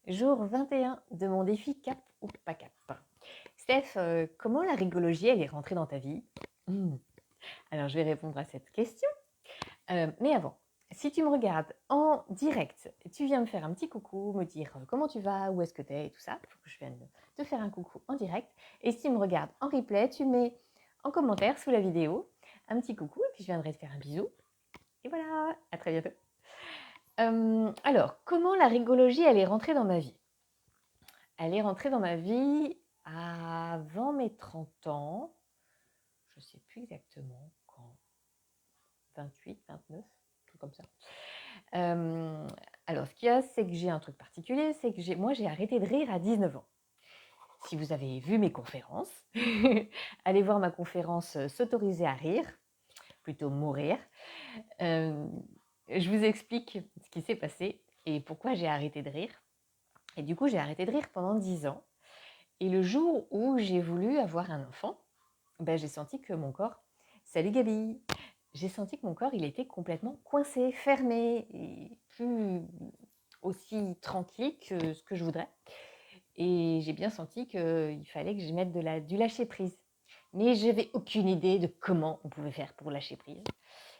Jour 21 de mon défi Cap ou pas Cap. Steph, comment la rigologie, elle est rentrée dans ta vie? Alors, je vais répondre à cette question. Mais avant, si tu me regardes en direct, tu viens me faire un petit coucou, me dire comment tu vas, où est-ce que tu es et tout ça. Il faut que je vienne te faire un coucou en direct. Et si tu me regardes en replay, tu mets en commentaire sous la vidéo un petit coucou et puis je viendrai te faire un bisou. Et voilà, à très bientôt. Alors, comment la rigologie, elle est rentrée dans ma vie? Elle est rentrée dans ma vie avant mes 30 ans. Je ne sais plus exactement quand. 28, 29, tout comme ça. Alors, ce qu'il y a, c'est que j'ai un truc particulier, c'est que moi, j'ai arrêté de rire à 19 ans. Si vous avez vu mes conférences, allez voir ma conférence S'autoriser à rire, plutôt mourir. Je vous explique ce qui s'est passé et pourquoi j'ai arrêté de rire. Et du coup, j'ai arrêté de rire pendant 10 ans. Et le jour où j'ai voulu avoir un enfant, j'ai senti que mon corps, salut Gabi, j'ai senti que mon corps, il était complètement coincé, fermé, et plus aussi tranquille que ce que je voudrais. Et j'ai bien senti qu'il fallait que je mette du lâcher prise. Mais je n'avais aucune idée de comment on pouvait faire pour lâcher prise.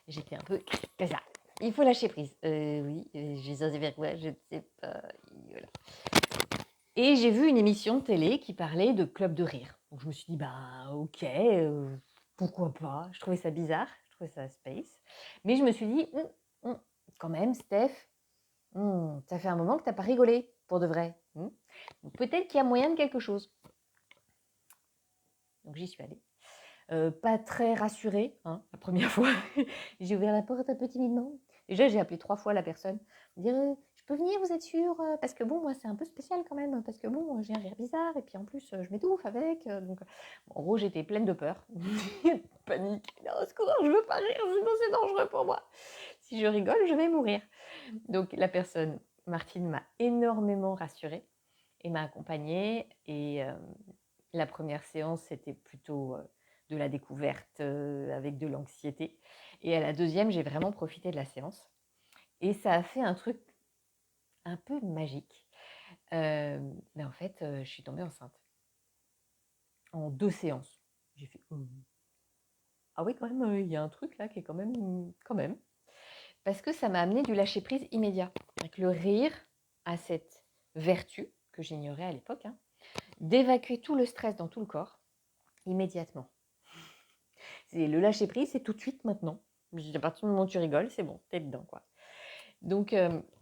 J'étais un peu comme ça. Il faut lâcher prise. Oui, j'ai censé faire quoi? Je ne sais pas. Voilà. Et j'ai vu une émission de télé qui parlait de club de rire. Donc je me suis dit, bah ok, pourquoi pas. Je trouvais ça bizarre, je trouvais ça space. Mais je me suis dit, quand même, Steph, ça fait un moment que tu n'as pas rigolé, pour de vrai. Donc peut-être qu'il y a moyen de quelque chose. Donc j'y suis allée. Pas très rassurée, la première fois. J'ai ouvert la porte un peu timidement. Déjà, j'ai appelé 3 fois la personne. Dire, je peux venir, vous êtes sûr? Parce que bon, moi, c'est un peu spécial quand même. Parce que bon, j'ai un rire bizarre. Et puis en plus, je m'étouffe avec. Donc, en gros, j'étais pleine de peur. Panique. Au secours, je veux pas rire, sinon c'est dangereux pour moi. Si je rigole, je vais mourir. Donc, la personne, Martine, m'a énormément rassurée et m'a accompagnée. Et la première séance, c'était plutôt de la découverte avec de l'anxiété. Et à la deuxième, j'ai vraiment profité de la séance. Et ça a fait un truc un peu magique. Mais en fait, je suis tombée enceinte. En 2 séances. J'ai fait ah oui, quand même, il y a un truc là qui est quand même. Parce que ça m'a amené du lâcher-prise immédiat. Avec le rire a cette vertu, que j'ignorais à l'époque, d'évacuer tout le stress dans tout le corps, immédiatement. Le lâcher-prise, c'est tout de suite maintenant. À partir du moment où tu rigoles, c'est bon, t'es dedans, quoi. Donc,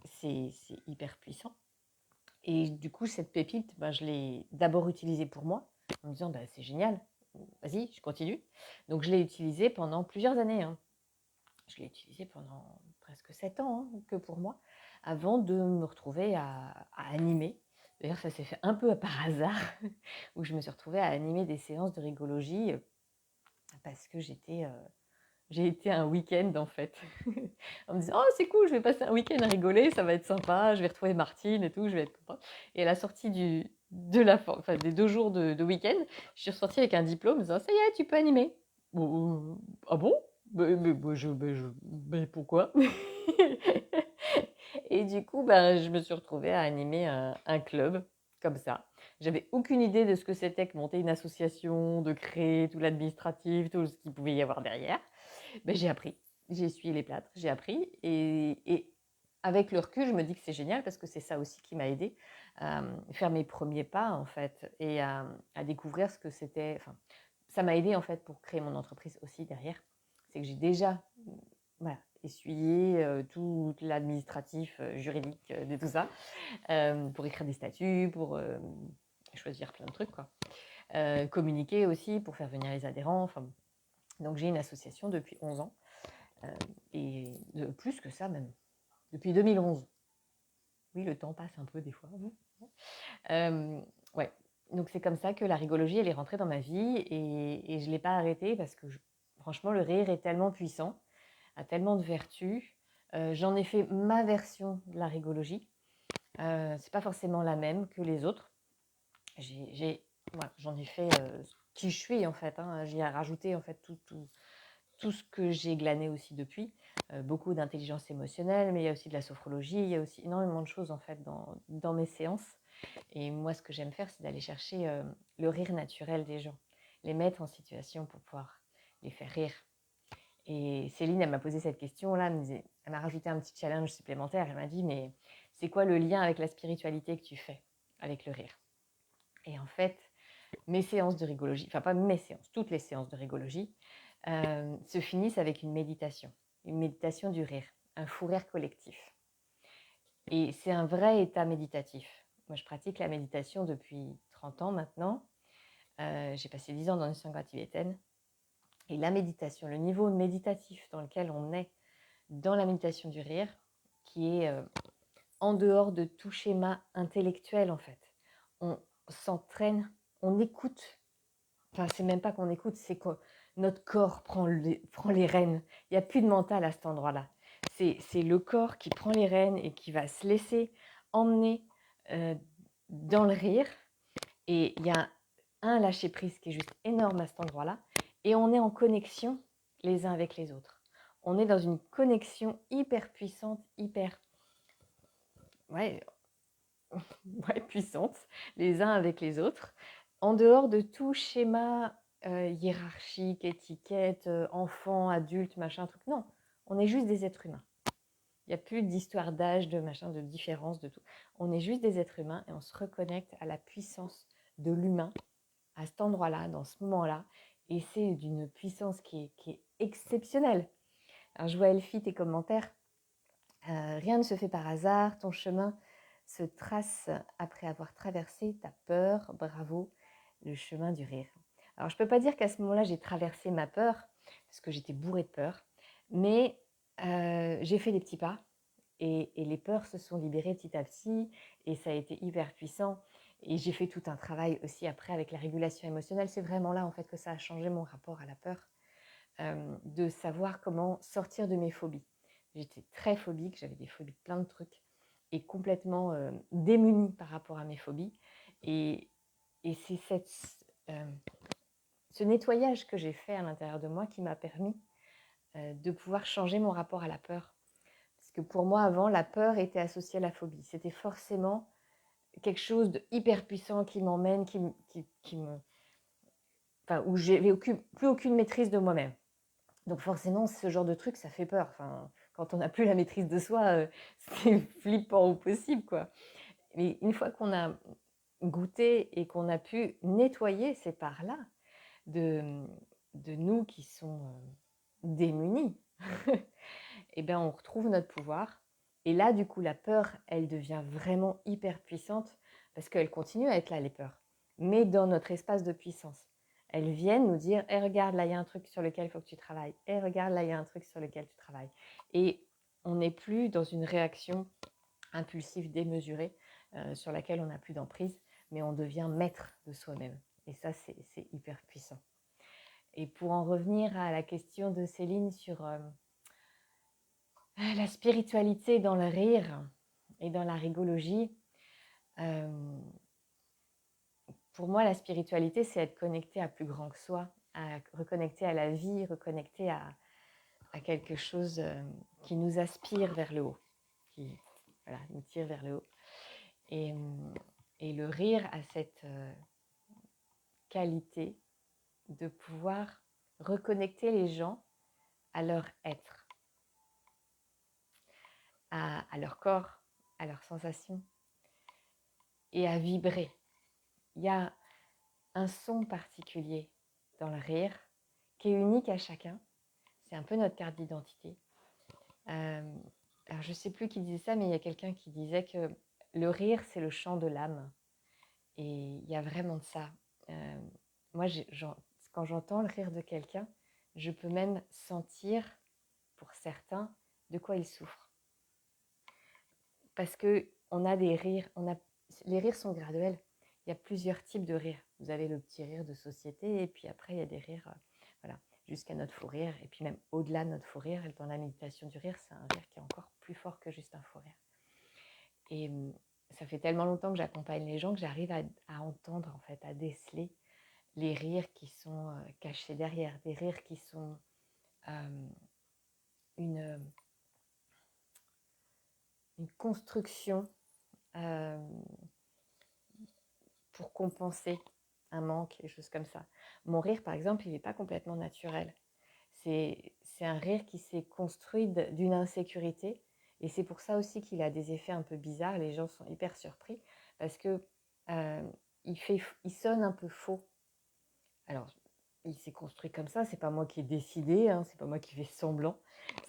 c'est hyper puissant. Et du coup, cette pépite, je l'ai d'abord utilisée pour moi, en me disant, c'est génial, vas-y, je continue. Donc, je l'ai utilisée pendant plusieurs années. Je l'ai utilisée pendant presque 7 ans, que pour moi, avant de me retrouver à animer. D'ailleurs, ça s'est fait un peu par hasard, où je me suis retrouvée à animer des séances de rigologie, parce que j'ai été un week-end en fait, en me disant oh c'est cool, je vais passer un week-end à rigoler, ça va être sympa, je vais retrouver Martine et tout, je vais être contente. Et à la sortie des 2 jours de week-end, je suis ressortie avec un diplôme, en disant ça y est, tu peux animer. Ah bon? Mais pourquoi? Et du coup, je me suis retrouvée à animer un club comme ça. J'avais aucune idée de ce que c'était que monter une association, de créer tout l'administratif, tout ce qu'il pouvait y avoir derrière. J'ai appris, j'ai essuyé les plâtres, j'ai appris et avec le recul, je me dis que c'est génial parce que c'est ça aussi qui m'a aidée à faire mes premiers pas en fait et à découvrir ce que c'était. Enfin, ça m'a aidée en fait pour créer mon entreprise aussi derrière. C'est que j'ai déjà voilà, essuyé tout l'administratif, juridique de tout ça pour écrire des statuts, pour choisir plein de trucs quoi. Communiquer aussi pour faire venir les adhérents. Enfin, donc j'ai une association depuis 11 ans. Et plus que ça même, depuis 2011. Oui, le temps passe un peu des fois. Ouais, donc c'est comme ça que la rigologie, elle est rentrée dans ma vie et je ne l'ai pas arrêtée parce que franchement, le rire est tellement puissant, a tellement de vertus. J'en ai fait ma version de la rigologie. C'est pas forcément la même que les autres. Voilà, j'en ai fait qui je suis en fait. J'y ai rajouté en fait tout ce que j'ai glané aussi depuis. beaucoup d'intelligence émotionnelle, mais il y a aussi de la sophrologie, il y a aussi énormément de choses en fait dans mes séances. Et moi, ce que j'aime faire, c'est d'aller chercher le rire naturel des gens, les mettre en situation pour pouvoir les faire rire. Et Céline, elle m'a posé cette question-là, elle m'a rajouté un petit challenge supplémentaire. Elle m'a dit, mais c'est quoi le lien avec la spiritualité que tu fais avec le rire? Et en fait, mes séances de rigologie, enfin pas mes séances, toutes les séances de rigologie, se finissent avec une méditation du rire, un fou rire collectif. Et c'est un vrai état méditatif. Moi, je pratique la méditation depuis 30 ans maintenant. J'ai passé 10 ans dans une sangha tibétaine. Et la méditation, le niveau méditatif dans lequel on est dans la méditation du rire, qui est en dehors de tout schéma intellectuel en fait. On s'entraîne, on écoute. Enfin, c'est même pas qu'on écoute, c'est que notre corps prend les rênes. Il n'y a plus de mental à cet endroit-là. C'est le corps qui prend les rênes et qui va se laisser emmener dans le rire. Et il y a un lâcher-prise qui est juste énorme à cet endroit-là. Et on est en connexion les uns avec les autres. On est dans une connexion hyper puissante, hyper ouais, puissante, les uns avec les autres, en dehors de tout schéma hiérarchique, étiquette, enfant, adulte, machin, truc. Non, on est juste des êtres humains. Il n'y a plus d'histoire d'âge, de machin, de différence, de tout. On est juste des êtres humains et on se reconnecte à la puissance de l'humain à cet endroit-là, dans ce moment-là. Et c'est d'une puissance qui est exceptionnelle. Alors, je vois Elfie, tes commentaires. Rien ne se fait par hasard. Ton chemin se trace après avoir traversé ta peur. Bravo, le chemin du rire. Alors, je ne peux pas dire qu'à ce moment-là, j'ai traversé ma peur, parce que j'étais bourrée de peur. Mais j'ai fait des petits pas. Et les peurs se sont libérées petit à petit. Et ça a été hyper puissant. Et j'ai fait tout un travail aussi après avec la régulation émotionnelle. C'est vraiment là, en fait, que ça a changé mon rapport à la peur. De savoir comment sortir de mes phobies. J'étais très phobique, j'avais des phobies de plein de trucs et complètement démunie par rapport à mes phobies. Et c'est ce nettoyage que j'ai fait à l'intérieur de moi qui m'a permis de pouvoir changer mon rapport à la peur. Parce que pour moi, avant, la peur était associée à la phobie. C'était forcément quelque chose de hyper puissant qui m'emmène, qui me... Enfin, où j'avais plus aucune maîtrise de moi-même. Donc forcément, ce genre de truc, ça fait peur. Enfin, quand on n'a plus la maîtrise de soi, c'est flippant au possible, quoi. Mais une fois qu'on a goûté et qu'on a pu nettoyer ces parts-là de, de nous qui sont démunis, et bien on retrouve notre pouvoir. Et là, du coup, la peur, elle devient vraiment hyper puissante parce qu'elle continue à être là, les peurs, mais dans notre espace de puissance. Elles viennent nous dire, hey, regarde, là, il y a un truc sur lequel il faut que tu travailles. Hey, regarde, là, il y a un truc sur lequel tu travailles. Et on n'est plus dans une réaction impulsive, démesurée, sur laquelle on n'a plus d'emprise, mais on devient maître de soi-même. Et ça, c'est hyper puissant. Et pour en revenir à la question de Céline sur la spiritualité dans le rire et dans la rigologie, pour moi, la spiritualité, c'est être connecté à plus grand que soi, à reconnecter à la vie, reconnecter à quelque chose qui nous aspire vers le haut, qui voilà, nous tire vers le haut. Et le rire a cette qualité de pouvoir reconnecter les gens à leur être, à leur corps, à leurs sensations et à vibrer. Il y a un son particulier dans le rire qui est unique à chacun. C'est un peu notre carte d'identité. Alors je ne sais plus qui disait ça, mais il y a quelqu'un qui disait que le rire, c'est le chant de l'âme. Et il y a vraiment de ça. Moi, quand j'entends le rire de quelqu'un, je peux même sentir, pour certains, de quoi ils souffrent. Parce qu'on a des rires, les rires sont graduels. Il y a plusieurs types de rires. Vous avez le petit rire de société, et puis après, il y a des rires, voilà, jusqu'à notre fou rire, et puis même au-delà de notre fou rire. Dans la méditation du rire, c'est un rire qui est encore plus fort que juste un fou rire. Et ça fait tellement longtemps que j'accompagne les gens que j'arrive à entendre, en fait, à déceler les rires qui sont cachés derrière, des rires qui sont une construction pour compenser un manque, des choses comme ça. Mon rire, par exemple, il n'est pas complètement naturel. C'est un rire qui s'est construit d'une insécurité. Et c'est pour ça aussi qu'il a des effets un peu bizarres. Les gens sont hyper surpris parce que il sonne un peu faux. Alors, il s'est construit comme ça. C'est pas moi qui ai décidé. Hein, c'est pas moi qui fais semblant.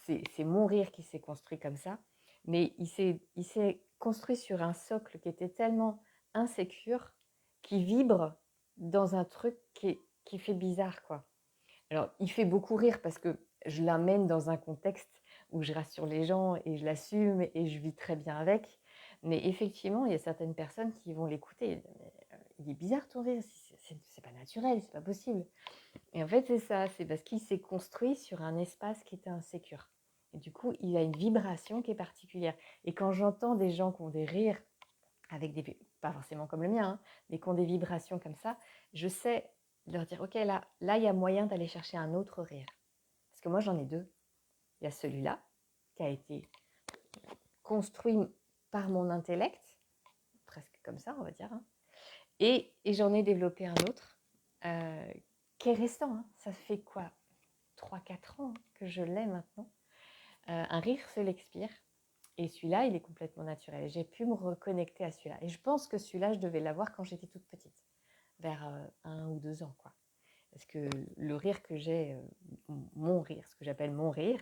C'est mon rire qui s'est construit comme ça. Mais il s'est construit sur un socle qui était tellement insécure, qui vibre dans un truc qui fait bizarre, quoi. Alors, il fait beaucoup rire parce que je l'amène dans un contexte où je rassure les gens et je l'assume et je vis très bien avec. Mais effectivement, il y a certaines personnes qui vont l'écouter. Il est bizarre ton rire, c'est pas naturel, c'est pas possible. Et en fait, c'est ça, c'est parce qu'il s'est construit sur un espace qui était insécure. Et du coup, il a une vibration qui est particulière. Et quand j'entends des gens qui ont des rires avec des, pas forcément comme le mien, hein, mais qui ont des vibrations comme ça, je sais leur dire, ok, là, il y a moyen d'aller chercher un autre rire. Parce que moi, j'en ai deux. Il y a celui-là, qui a été construit par mon intellect, presque comme ça, on va dire, hein, et j'en ai développé un autre, qui est récent. Hein. Ça fait quoi 3-4 ans que je l'ai maintenant. Un rire se l'expire. Et celui-là, il est complètement naturel. J'ai pu me reconnecter à celui-là. Et je pense que celui-là, je devais l'avoir quand j'étais toute petite, vers 1 ou 2 ans, quoi. Parce que le rire que j'ai, mon rire, ce que j'appelle mon rire,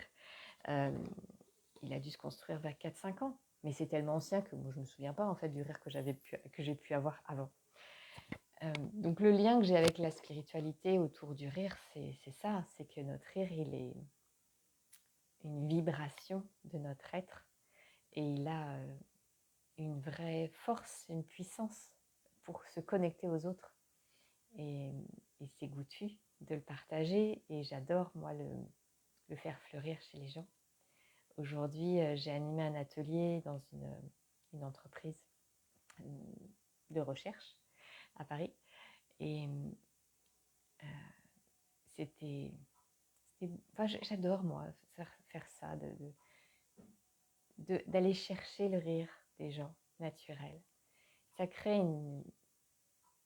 il a dû se construire vers 4-5 ans. Mais c'est tellement ancien que moi, je ne me souviens pas en fait du rire que j'ai pu avoir avant. Donc le lien que j'ai avec la spiritualité autour du rire, c'est ça, c'est que notre rire, il est une vibration de notre être et il a une vraie force, une puissance pour se connecter aux autres. Et c'est goûtu de le partager et j'adore moi le faire fleurir chez les gens. Aujourd'hui, j'ai animé un atelier dans une entreprise de recherche à Paris et c'était enfin, j'adore moi faire ça, d'aller chercher le rire des gens naturel. Ça crée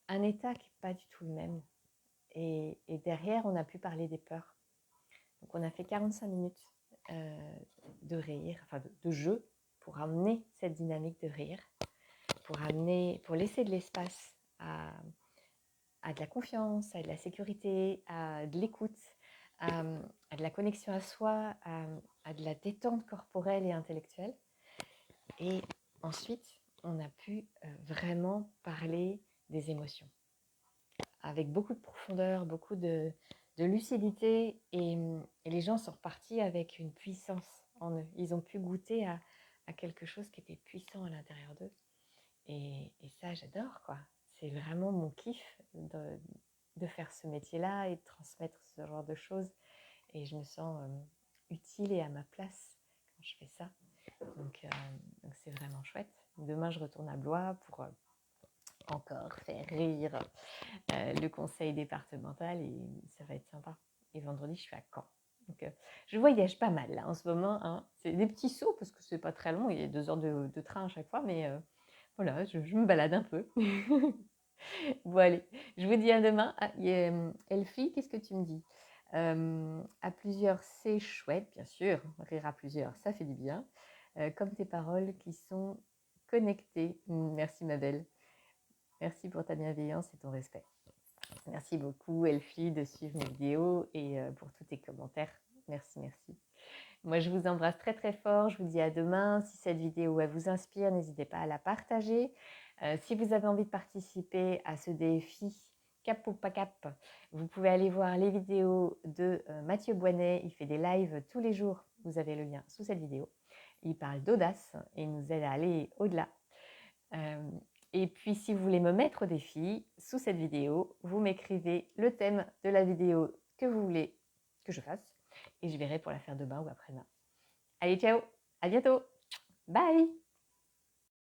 un état qui n'est pas du tout le même. Et derrière, on a pu parler des peurs. Donc, on a fait 45 minutes de rire, enfin de jeu, pour amener cette dynamique de rire, pour laisser de l'espace à de la confiance, à de la sécurité, à de l'écoute, à de la connexion à soi, à de la détente corporelle et intellectuelle. Et ensuite, on a pu vraiment parler des émotions avec beaucoup de profondeur, beaucoup de lucidité et les gens sont repartis avec une puissance en eux. Ils ont pu goûter à quelque chose qui était puissant à l'intérieur d'eux et ça j'adore quoi. C'est vraiment mon kiff de faire ce métier-là et de transmettre ce genre de choses et je me sens utile et à ma place quand je fais ça. Donc c'est vraiment chouette. Demain je retourne à Blois pour encore faire rire le conseil départemental et ça va être sympa. Et vendredi, je suis à Caen. Donc, je voyage pas mal là en ce moment. Hein. C'est des petits sauts parce que c'est pas très long. Il y a 2 heures de train à chaque fois, mais voilà, je me balade un peu. Bon, allez, je vous dis à demain. Ah, Elfie, qu'est-ce que tu me dis à plusieurs, c'est chouette, bien sûr. Rire à plusieurs, ça fait du bien. Comme tes paroles qui sont connectées. Merci, ma belle. Merci pour ta bienveillance et ton respect. Merci beaucoup Elfie de suivre mes vidéos et pour tous tes commentaires. Merci, merci. Moi, je vous embrasse très très fort. Je vous dis à demain. Si cette vidéo elle vous inspire, n'hésitez pas à la partager. Si vous avez envie de participer à ce défi Cap ou pas cap, vous pouvez aller voir les vidéos de Mathieu Boinet. Il fait des lives tous les jours. Vous avez le lien sous cette vidéo. Il parle d'audace et il nous aide à aller au-delà. Et puis, si vous voulez me mettre au défi, sous cette vidéo, vous m'écrivez le thème de la vidéo que vous voulez que je fasse et je verrai pour la faire demain ou après-demain. Allez, ciao, à bientôt, bye!